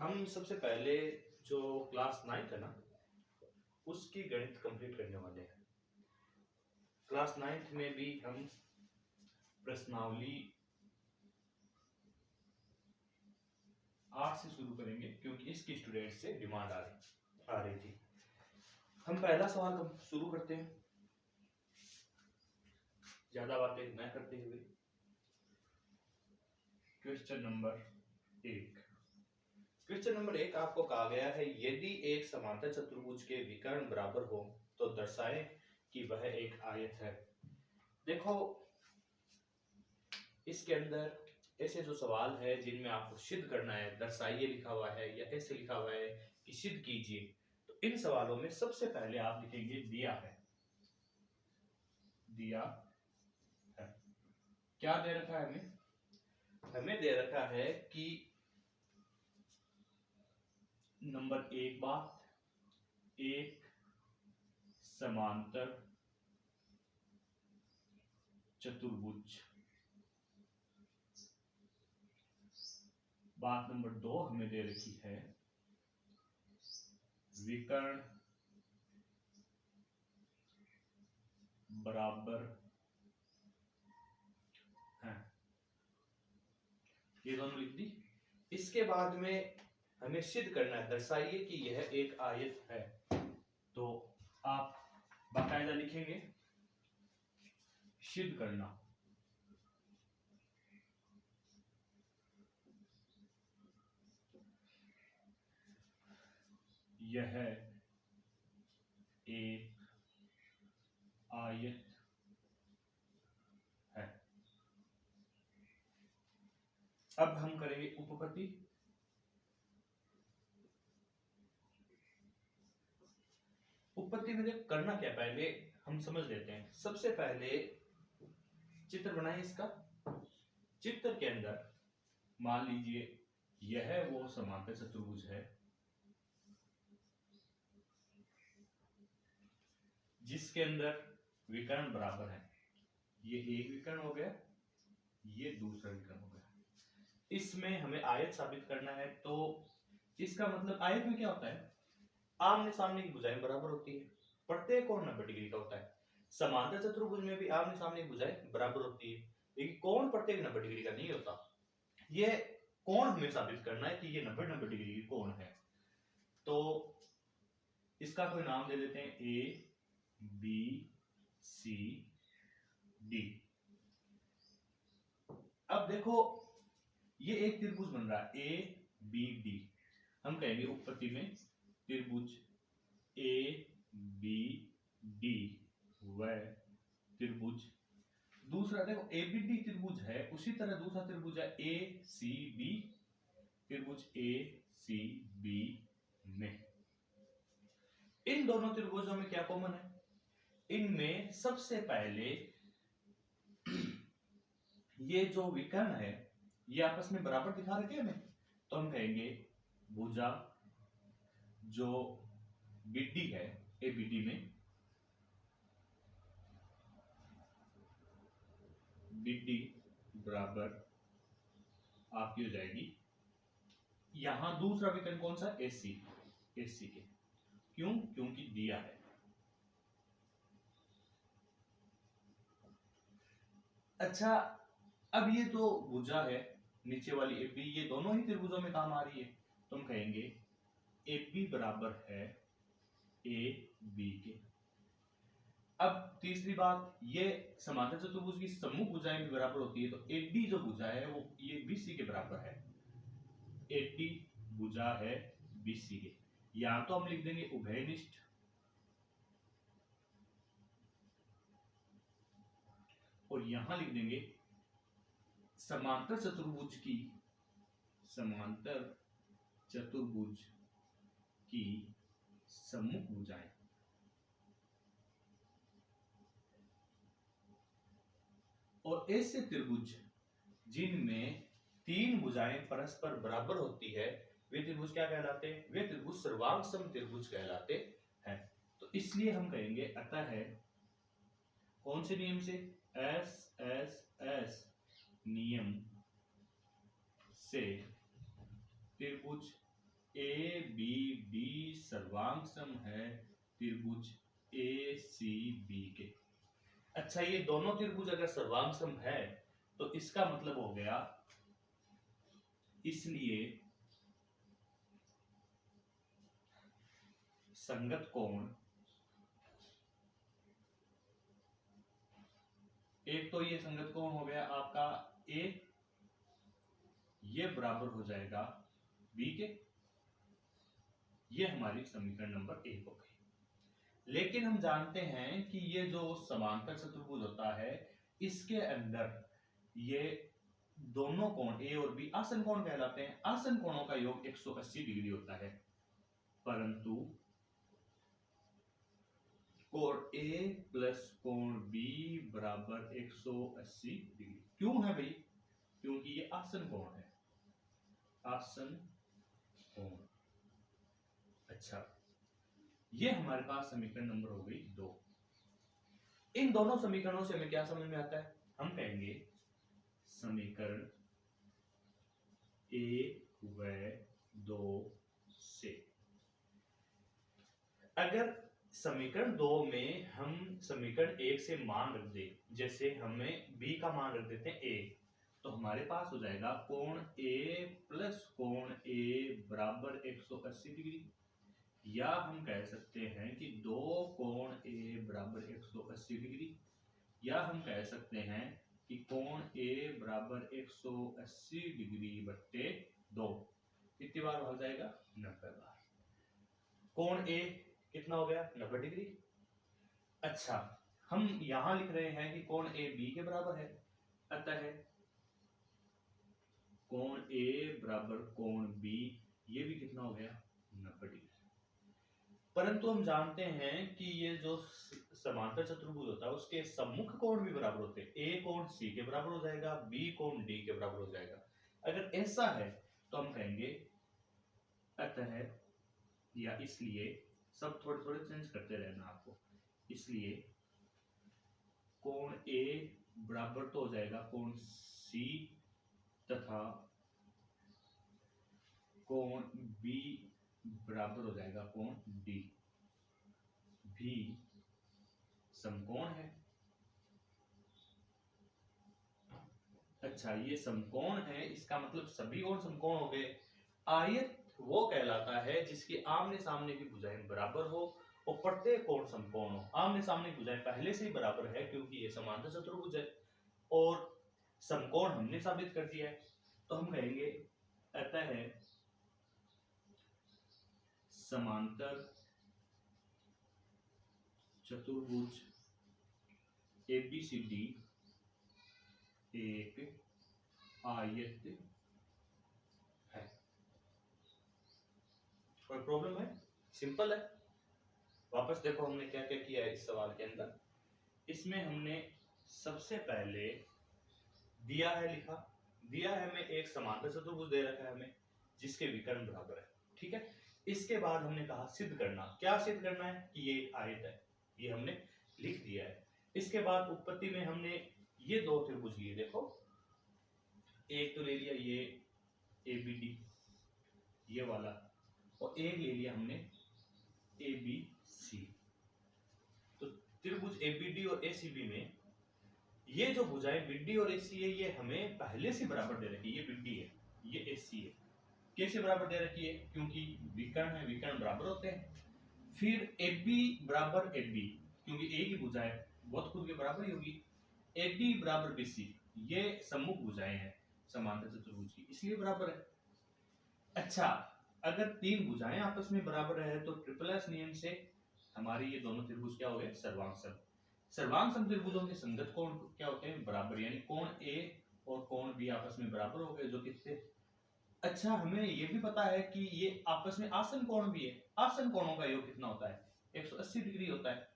हम सबसे पहले जो क्लास 9 है ना, उसकी गणित कंप्लीट करने वाले हैं। क्लास 9 में भी हम प्रश्नावली 8 से शुरू करेंगे क्योंकि इसकी स्टूडेंट से डिमांड आ रही थी। हम पहला सवाल शुरू करते हैं, ज्यादा बातें न करते हुए। Question number 1। क्वेश्चन नंबर 1 आपको कहा गया है, यदि एक समांतर चतुर्भुज के विकर्ण बराबर हो तो दर्शाएं कि वह एक आयत है। देखो, इसके अंदर ऐसे जो सवाल है जिनमें आपको सिद्ध करना है, दर्शाइए लिखा हुआ है या ऐसे लिखा हुआ है कि सिद्ध कीजिए, तो इन सवालों में सबसे पहले आप लिखेंगे दिया है। दिया है क्या दे रखा है? हमें दे रखा है कि नंबर 1 बात, एक समांतर चतुर्भुज। बात नंबर 2 हमें दे रखी है विकर्ण बराबर है। ये दोनों लिख दी। इसके बाद में हमें सिद्ध करना है, दर्शाइए कि यह एक आयत है। तो आप बाकायदा लिखेंगे सिद्ध करना। यह एक आयत है। अब हम करेंगे उपपत्ति। उपपत्ति में देख करना क्या, पहले हम समझ लेते हैं। सबसे पहले चित्र बनाइए इसका। चित्र के अंदर मान लीजिए यह वो समांतर चतुर्भुज है जिसके अंदर विकर्ण बराबर है। ये एक विकर्ण हो गया, ये दूसरा विकर्ण हो गया। इसमें हमें आयत साबित करना है। तो इसका मतलब आयत में क्या होता है, आमने सामने की भुजाएं बराबर होती है, प्रत्येक कोण 90 डिग्री का होता है। समांतर चतुर्भुज में भी आमने सामने की भुजाएं बराबर होती है, लेकिन कोण प्रत्येक 90 डिग्री का नहीं होता। ये कोण हमें साबित करना है कि ये 90 डिग्री की कोण है। तो इसका कोई नाम दे देते हैं ए बी सी डी। अब देखो ये एक त्रिभुज बन रहा है ए बी डी। हम कहेंगे उपपत्ति में त्रिभुज ए बी डी व त्रिभुज। दूसरा देखो ए बी डी त्रिभुज है, उसी तरह दूसरा त्रिभुज है ए सी बी। त्रिभुज ए सी बी में इन दोनों त्रिभुजों में क्या कॉमन है? इनमें सबसे पहले ये जो विकर्ण है ये आपस में बराबर दिखा रखे हमें, तो हम कहेंगे भुजा जो बीडी है ए बीडी में, बीडी बराबर आपकी हो जाएगी। यहां दूसरा विकर्ण कौन सा? एसी। एसी के क्यों? क्योंकि दिया है। अच्छा, अब ये तो भुजा है नीचे वाली ए बी, ये दोनों ही त्रिभुजों में काम आ रही है, तो हम कहेंगे ए बी बराबर है ए बी के। अब तीसरी बात, ये समांतर चतुर्भुज की सम्मुख भुजाएं भी बराबर होती है, तो ए डी जो भुजा है वो ये बी सी के बराबर है। ए डी भुजा है बी सी के। यहां तो हम लिख देंगे उभयनिष्ठ, और यहां लिख देंगे समांतर चतुर्भुज की, समांतर चतुर्भुज की सम्मुख भुजाएं। और ऐसे त्रिभुज जिनमें तीन भुजाएं परस्पर बराबर होती है वे त्रिभुज क्या कहलाते हैं? वे त्रिभुज सर्वांग सम त्रिभुज कहलाते हैं। तो इसलिए हम कहेंगे अतः है कौन से नियम से? एस एस एस नियम से त्रिभुज ए बी बी सर्वांग सम है त्रिभुज ए सी बी के। अच्छा, ये दोनों त्रिभुज अगर सर्वांग सम है तो इसका मतलब हो गया, इसलिए संगत कोण, एक तो ये संगत कोण हो गया आपका ए, ये बराबर हो जाएगा बी के। ये हमारी समीकरण नंबर 1 हो गई। लेकिन हम जानते हैं कि ये जो समांतर चतुर्भुज होता है इसके अंदर ये दोनों कोण ए और बी आसन कोण कहलाते हैं। आसन कोणों का योग 180 डिग्री होता है, परंतु कोण ए प्लस कोण बी बराबर 180 डिग्री क्यों है भाई? क्योंकि ये आसन कोण है, आसन कोण। अच्छा, ये हमारे पास समीकरण नंबर हो गई 2। इन दोनों समीकरणों से हमें क्या समझ में आता है? हम कहेंगे समीकरण 1 व 2 से, अगर समीकरण 2 में हम समीकरण 1 से मान रख दे, जैसे हमें b का मान रख देते हैं a, तो हमारे पास हो जाएगा कोण a प्लस कोण a बराबर 180 डिग्री, या हम कह सकते हैं कि दो कोण a बराबर 180 डिग्री, या हम कह सकते हैं कि कोण a बराबर 180 डिग्री बट्टे 2। कितनी बार भाग जाएगा? 90 बार। कोण a कितना हो गया? 90 डिग्री। अच्छा, हम यहां लिख रहे हैं कि कोण a b के बराबर है, अतः कोण a बराबर कोण b, ये भी कितना हो गया? 90 डिग्री। परंतु हम जानते हैं कि ये जो समांतर चतुर्भुज होता है उसके सम्मुख कोण भी बराबर होते हैं। ए कोण सी के बराबर हो जाएगा, बी कोण डी के बराबर हो जाएगा। अगर ऐसा है तो हम कहेंगे अतः, या इसलिए, सब थोड़े थोड़े चेंज करते रहना आपको। इसलिए कोण ए बराबर तो हो जाएगा कोण सी, तथा कोण बी बराबर हो जाएगा कोण डी, भी समकोण है। अच्छा, ये समकोण है, इसका मतलब सभी कोण समकोण हो गए। आयत वो कहलाता है जिसके आमने सामने की भुजाएं बराबर हो और प्रत्येक कोण समकोण हो। आमने सामने की भुजाएं पहले से ही बराबर है क्योंकि ये समांतर चतुर्भुज है, और समकोण हमने साबित कर दिया है। तो हम कहेंगे अतः समांतर चतुर्भुज ABCD एक आयत है। कोई प्रॉब्लम है? सिंपल है। वापस देखो हमने क्या क्या किया है इस सवाल के अंदर। इसमें हमने सबसे पहले दिया है, लिखा दिया है हमें एक समांतर चतुर्भुज दे रखा है हमें जिसके विकर्ण बराबर है, ठीक है। इसके बाद हमने कहा सिद्ध करना। क्या सिद्ध करना है? कि ये आयत है, ये हमने लिख दिया है। इसके बाद उत्पत्ति में हमने ये दो त्रिभुज लिए, देखो एक तो ले लिया ये ABD ये वाला, और एक ले लिया हमने ABC। तो त्रिभुज ABD और ACB में ये जो भुजाएं BD और AC है ये हमें पहले से बराबर दे रखी है। ये BD है, ये AC है। कैसे बराबर दे रखी है? क्योंकि विकर्ण है, विकर्ण बराबर होते हैं। फिर AB बराबर AB, क्योंकि A की भुजाएं बहुत खुद के बराबर ही होगी। AD बराबर BC, ये सम्मुख भुजाएं हैं समांतर चतुर्भुज की, इसलिए बराबर है। अच्छा, अगर तीन भुजाएं आपस में बराबर है तो ट्रिपल एस नियम से हमारे ये दोनों त्रिभुज क्या हो गए? सर्वांग सम। सर्वांग सम त्रिभुजों के संगत कोण क्या होते हैं? बराबर, यानी कोण A और कोण B आपस में बराबर हो गए, जो कितने। अच्छा, हमें ये भी पता है कि ये आपस में आसन कोण भी है। आसन कोणों का योग कितना होता है? 180 डिग्री होता है।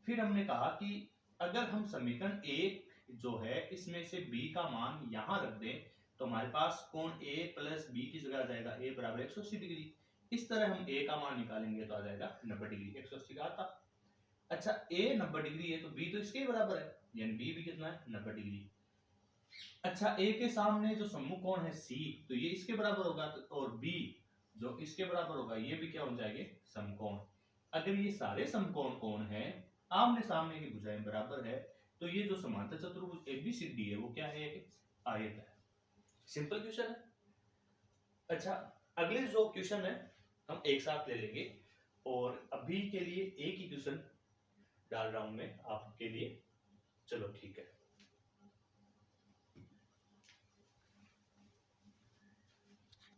फिर हमने कहा कि अगर हम समीकरण 1 जो है इसमें से b का मान यहां रख दें तो हमारे पास कोण a प्लस b की जगह आ जाएगा a बराबर 180 डिग्री। इस तरह हम a का मान निकालेंगे तो आ जाएगा 90 डिग्री, 180 का आता। अच्छा, a 90 डिग्री है तो b तो इसके ही बराबर है, यानी b भी कितना है? 90 डिग्री। अच्छा, a के सामने जो सम्मुख कोण है c, तो ये इसके बराबर होगा, और b जो इसके बराबर होगा ये भी क्या हो जाएंगे, समकोण। अगर ये सारे समकोण कोण हैं, आमने सामने की भुजाएं बराबर है, तो ये जो समांतर चतुर्भुज एबीसीडी है वो क्या है, एक आयत है। सिंपल क्वेश्चन है। अच्छा, अगले जो क्वेश्चन है हम एक साथ ले लेंगे, और अभी के लिए एक ही क्वेश्चन डाल रहा हूं मैं आपके लिए। चलो ठीक है।